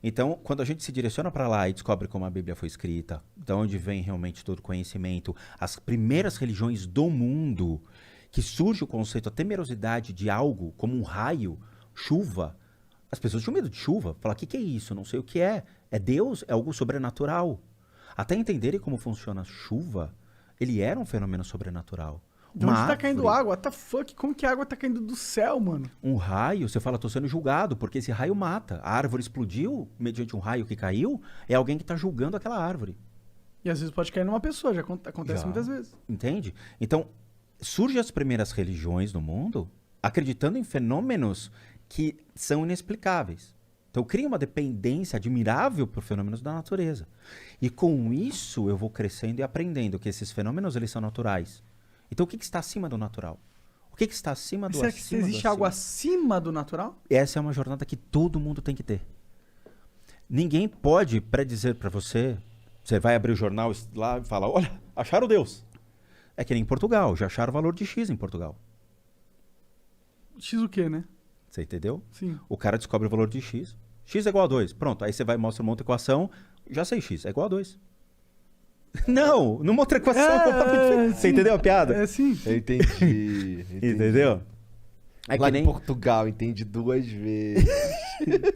Então, quando a gente se direciona para lá e descobre como a Bíblia foi escrita, de onde vem realmente todo o conhecimento, as primeiras religiões do mundo, que surge o conceito, a temerosidade de algo, como um raio, chuva. As pessoas tinham medo de chuva. Falar, o que é isso? Não sei o que é. É Deus? É algo sobrenatural. Até entenderem como funciona a chuva, ele era um fenômeno sobrenatural. De onde tá caindo água? What the fuck? Como que a água tá caindo do céu, mano? Um raio, você fala, tô sendo julgado, porque esse raio mata. A árvore explodiu mediante um raio que caiu, é alguém que tá julgando aquela árvore. E às vezes pode cair numa pessoa, já acontece Já. muitas vezes. Entende? Então, surgem as primeiras religiões no mundo acreditando em fenômenos que são inexplicáveis. Então, cria uma dependência admirável por fenômenos da natureza. E com isso, eu vou crescendo e aprendendo que esses fenômenos, eles são naturais. Então, o que está acima do natural? O que está acima do Será que acima existe do algo acima? acima do natural? Essa é uma jornada que todo mundo tem que ter. Ninguém pode predizer para você. Você vai abrir o jornal lá e fala, olha, acharam Deus. É que nem em Portugal, já acharam o valor de X em Portugal. X o quê, né? Você entendeu? Sim. O cara descobre o valor de X. X é igual a 2. Pronto, aí você vai e mostra uma outra equação. Já sei X, é igual a 2. Não, numa outra equação. Você entendeu a piada? É, sim. Eu entendi. Entendeu? É Lá que nem... em Portugal, entendi 2 vezes.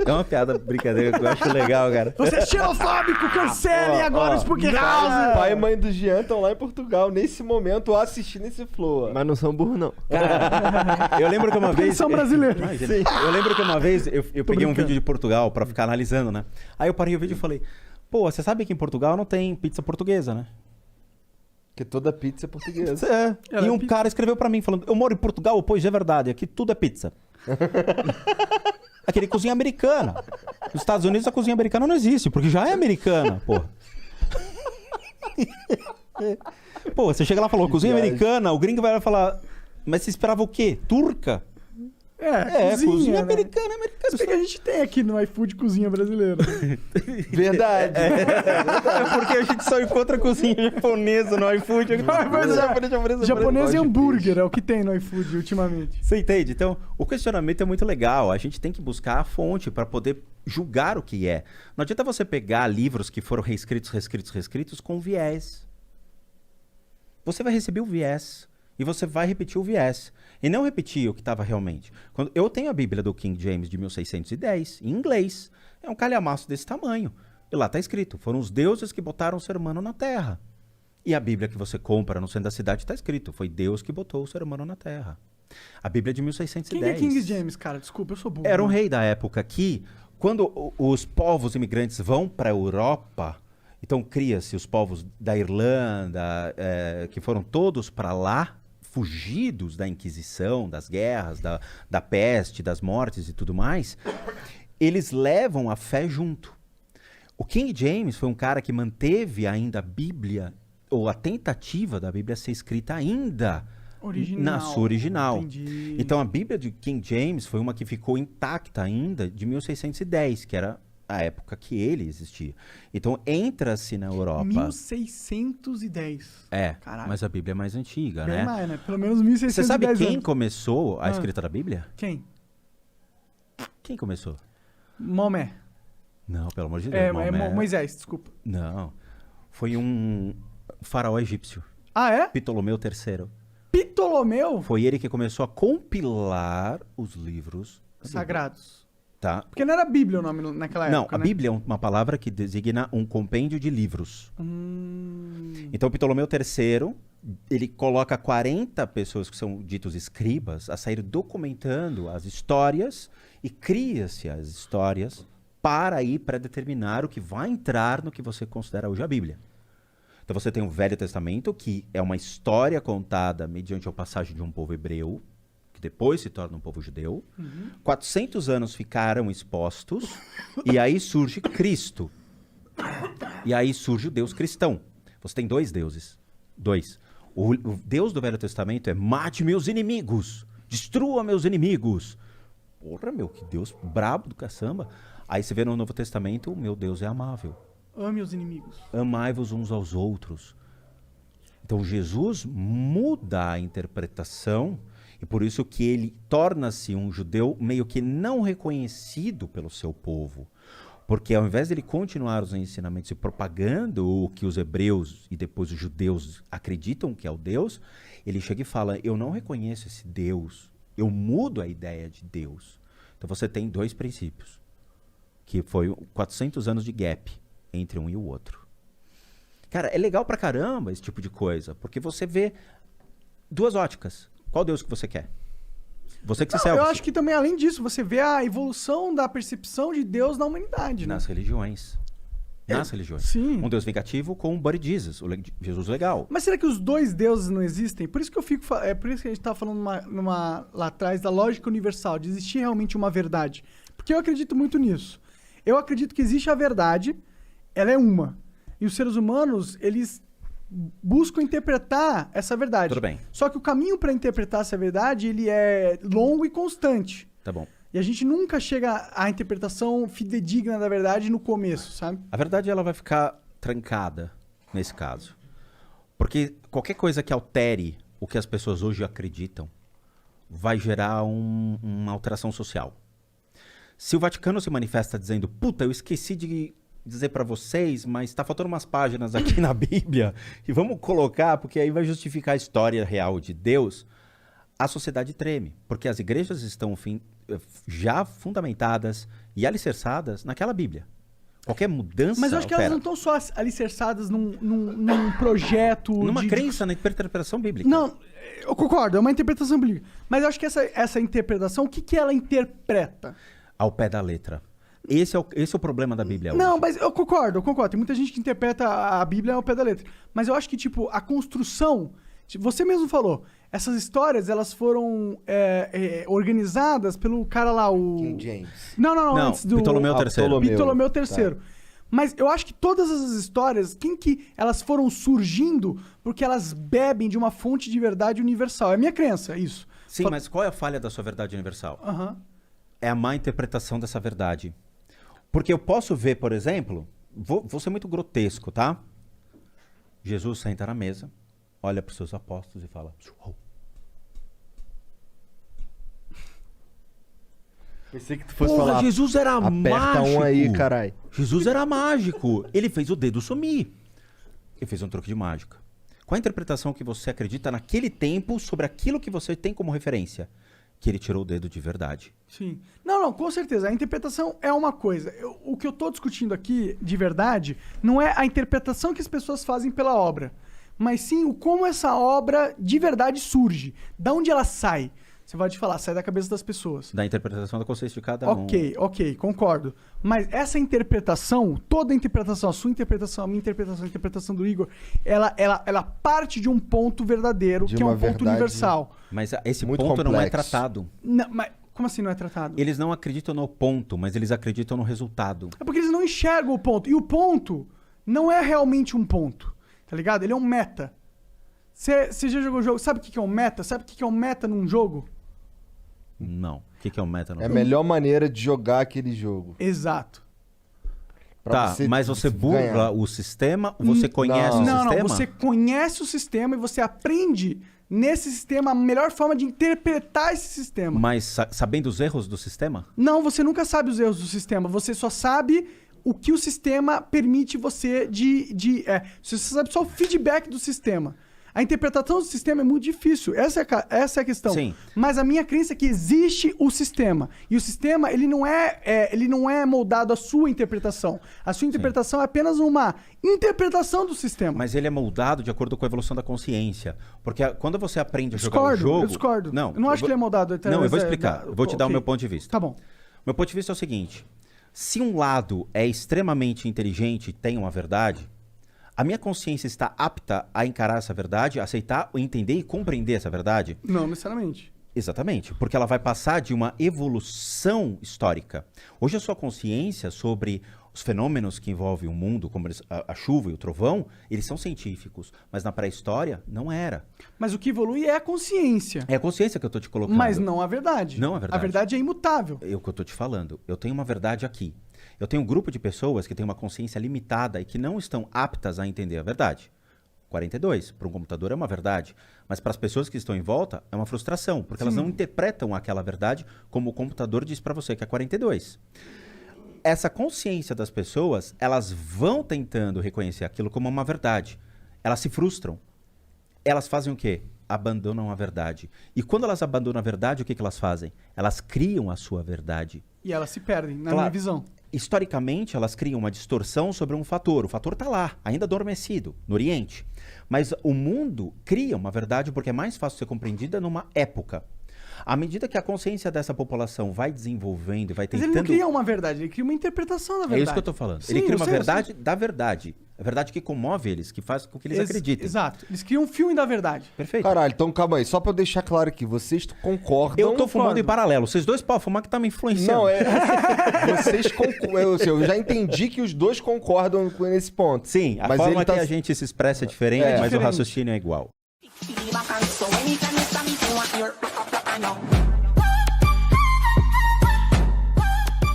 É uma piada brincadeira que eu acho legal, cara. Você é xenofóbico, cancele agora o Spook House! Pai e mãe do Jean estão lá em Portugal, nesse momento, assistindo esse flow. Mas não são burros, não. Cara, eu lembro que uma vez... Eles são brasileiros. Eu lembro que uma vez eu peguei um vídeo de Portugal pra ficar analisando, né? Aí eu parei o vídeo e falei, pô, você sabe que em Portugal não tem pizza portuguesa, né? Porque toda pizza é portuguesa. É. Ela E é um pizza. cara escreveu pra mim falando, eu moro em Portugal, pois é verdade, aqui tudo é pizza. Aquele cozinha americana. Nos Estados Unidos a cozinha americana não existe, porque já é americana, porra. Pô, você chega lá e falou, cozinha americana, o gringo vai lá falar, mas você esperava o quê? Turca? Cozinha né? americana. Se bem que a gente tem aqui no iFood cozinha brasileira. Verdade. É porque a gente só encontra cozinha japonesa no iFood. Japonês e de hambúrguer é o que tem no iFood ultimamente. Você entende? Então, o questionamento é muito legal. A gente tem que buscar a fonte para poder julgar o que é. Não adianta você pegar livros que foram reescritos com viés. Você vai receber o viés e você vai repetir o viés. E não repetir o que estava realmente. Eu tenho a Bíblia do King James de 1610, em inglês. É um calhamaço desse tamanho. E lá está escrito, foram os deuses que botaram o ser humano na terra. E a Bíblia que você compra no centro da cidade está escrito, foi Deus que botou o ser humano na terra. A Bíblia é de 1610. Quem é King James, cara? Desculpa, eu sou burro. Era um rei da época que, quando os povos imigrantes vão para a Europa, então cria-se os povos da Irlanda, que foram todos para lá, fugidos da Inquisição, das guerras, da peste, das mortes e tudo mais, eles levam a fé junto. O King James foi um cara que manteve ainda a Bíblia, ou a tentativa da Bíblia ser escrita ainda na sua original. Entendi. Então a Bíblia de King James foi uma que ficou intacta ainda de 1610, que era a época que ele existia. Então entra-se na Europa. 1610. Caralho. Mas a Bíblia é mais antiga, Bem né? mais, né? Pelo menos 1610 Você sabe quem anos. começou a escrita da Bíblia? Quem? Quem começou? Maomé. Não, pelo amor de Deus. Maomé. Moisés, desculpa. Não. Foi um faraó egípcio, Ah, é? Ptolomeu III. Ptolomeu? Foi ele que começou a compilar os livros da Bíblia, Sagrados. tá? Porque não era Bíblia o nome naquela Não, época, a né? Bíblia é uma palavra que designa um compêndio de livros. Então, Ptolomeu III, ele coloca 40 pessoas que são ditos escribas a sair documentando as histórias e cria-se as histórias para aí predeterminar o que vai entrar no que você considera hoje a Bíblia. Então você tem o Velho Testamento, que é uma história contada mediante a passagem de um povo hebreu, que depois se torna um povo judeu. 400 anos ficaram expostos, e aí surge Cristo. E aí surge o Deus cristão. Você tem dois deuses. Dois. O Deus do Velho Testamento é mate meus inimigos, destrua meus inimigos. Porra, meu, que Deus brabo do caçamba. Aí você vê no Novo Testamento, o meu Deus é amável. Ame os inimigos. Amai-vos uns aos outros. Então Jesus muda a interpretação e por isso que ele torna-se um judeu meio que não reconhecido pelo seu povo. Porque ao invés dele continuar os ensinamentos e propagando o que os hebreus e depois os judeus acreditam que é o Deus, ele chega e fala, eu não reconheço esse Deus, eu mudo a ideia de Deus. Então você tem dois princípios, que foi 400 anos de gap entre um e o outro. Cara, é legal pra caramba esse tipo de coisa, porque você vê duas óticas. Qual Deus que você quer? Você que se serve. Eu acho que também, além disso, você vê a evolução da percepção de Deus na humanidade, né? Nas religiões. Nas religiões. Sim. Um Deus vingativo com um Buddy Jesus, Jesus legal. Mas será que os dois deuses não existem? Por isso que eu fico. É por isso que a gente estava falando lá atrás da lógica universal, de existir realmente uma verdade. Porque eu acredito muito nisso. Eu acredito que existe a verdade, ela é uma. E os seres humanos, eles buscam interpretar essa verdade. Tudo bem. Só que o caminho para interpretar essa verdade, ele é longo e constante. Tá bom. E a gente nunca chega à interpretação fidedigna da verdade no começo, sabe? A verdade ela vai ficar trancada nesse caso. Porque qualquer coisa que altere o que as pessoas hoje acreditam vai gerar uma alteração social. Se o Vaticano se manifesta dizendo, puta, eu esqueci de dizer pra vocês, mas tá faltando umas páginas aqui na Bíblia e vamos colocar, porque aí vai justificar a história real de Deus, a sociedade treme, porque as igrejas estão já fundamentadas e alicerçadas naquela Bíblia. Qualquer mudança... Mas eu acho que elas não estão só alicerçadas num projeto... Numa crença, na interpretação bíblica. Não, eu concordo, é uma interpretação bíblica. Mas eu acho que essa interpretação, o que ela interpreta? Ao pé da letra. Esse é o problema da Bíblia hoje. Não, mas eu concordo. Tem muita gente que interpreta a Bíblia ao pé da letra. Mas eu acho que, tipo, a construção... Você mesmo falou, essas histórias, elas foram organizadas pelo cara lá, o... King James. Não, antes do... Ptolomeu III. Ptolomeu III. Tá. Mas eu acho que todas essas histórias, elas foram surgindo porque elas bebem de uma fonte de verdade universal. É a minha crença, isso. Sim, mas qual é a falha da sua verdade universal? É a má interpretação dessa verdade. Porque eu posso ver, por exemplo, vou ser muito grotesco, tá? Jesus senta na mesa, olha para os seus apóstolos e fala... Pensei que tu fosse falar... Jesus era mágico. Aperta um aí, carai. Jesus era mágico. Ele fez o dedo sumir. Ele fez um truque de mágica. Qual a interpretação que você acredita naquele tempo sobre aquilo que você tem como referência? Que ele tirou o dedo de verdade. Sim. Não, com certeza. A interpretação é uma coisa. O que eu estou discutindo aqui, de verdade, não é a interpretação que as pessoas fazem pela obra, mas sim o como essa obra de verdade surge. Da onde ela sai. Você vai te falar, sai da cabeça das pessoas. Da interpretação da consciência de cada um. Ok, concordo. Mas essa interpretação, toda a interpretação, a sua interpretação, a minha interpretação, a interpretação do Igor, ela parte de um ponto verdadeiro, que é um ponto universal. Mas esse muito ponto complexo. não é tratado. Não, mas como assim não é tratado? Eles não acreditam no ponto, mas eles acreditam no resultado. É porque eles não enxergam o ponto. E o ponto não é realmente um ponto, tá ligado? Ele é um meta. Você já jogou jogo? Sabe o que é um meta? Sabe o que é um meta num jogo? Não. O que é um meta? É a melhor maneira de jogar aquele jogo. Exato. Tá, mas você burla o sistema? Você conhece o sistema? Não, você conhece o sistema e você aprende nesse sistema a melhor forma de interpretar esse sistema. Mas sabendo os erros do sistema? Não, você nunca sabe os erros do sistema. Você só sabe o que o sistema permite você você sabe só o feedback do sistema. A interpretação do sistema é muito difícil. Essa é a questão. Sim. Mas a minha crença é que existe o sistema. E o sistema, ele não é moldado à sua interpretação. A sua interpretação é apenas uma interpretação do sistema. Mas ele é moldado de acordo com a evolução da consciência. Porque quando você aprende a jogar o jogo... Eu discordo. Não, eu não acho que ele é moldado. Não, eu vou explicar. Vou te dar o meu ponto de vista. Tá bom. Meu ponto de vista é o seguinte. Se um lado é extremamente inteligente e tem uma verdade... A minha consciência está apta a encarar essa verdade, aceitar, entender e compreender essa verdade? Não necessariamente. Exatamente, porque ela vai passar de uma evolução histórica. Hoje a sua consciência sobre os fenômenos que envolvem o mundo, como a chuva e o trovão, eles são científicos, mas na pré-história não era. Mas o que evolui é a consciência. É a consciência que eu estou te colocando. Mas não a verdade. Não a verdade. A verdade é imutável. É o que eu estou te falando. Eu tenho uma verdade aqui. Eu tenho um grupo de pessoas que têm uma consciência limitada e que não estão aptas a entender a verdade. 42. Para um computador é uma verdade, mas para as pessoas que estão em volta é uma frustração, porque elas não interpretam aquela verdade como o computador diz para você, que é 42. essa consciência das pessoas, elas vão tentando reconhecer aquilo como uma verdade. Elas se frustram. Elas fazem o quê? Abandonam a verdade. E quando elas abandonam a verdade, o que elas fazem? Elas criam a sua verdade. E elas se perdem, na Claro. minha visão. Historicamente, elas criam uma distorção sobre um fator. O fator está lá, ainda adormecido, no Oriente. Mas o mundo cria uma verdade porque é mais fácil ser compreendida numa época. À medida que a consciência dessa população vai desenvolvendo e vai Mas tentando... ele não cria uma verdade, ele cria uma interpretação da verdade. É isso que eu estou falando. Sim, Ele cria eu uma sei, eu verdade da verdade. A verdade que comove eles, que faz com que eles acreditem. Exato. Eles criam um filme da verdade. Perfeito. Caralho, então calma aí. Só pra eu deixar claro aqui. Vocês concordam... Eu tô fumando em Concordo. paralelo. Vocês dois podem fumar que tá me influenciando. Não, vocês concordam. Eu já entendi que os dois concordam nesse ponto. Sim, a Mas forma ele tá- que a gente se expressa é diferente, É. mas o Diferente. raciocínio é igual. So anytime you stop me, you want your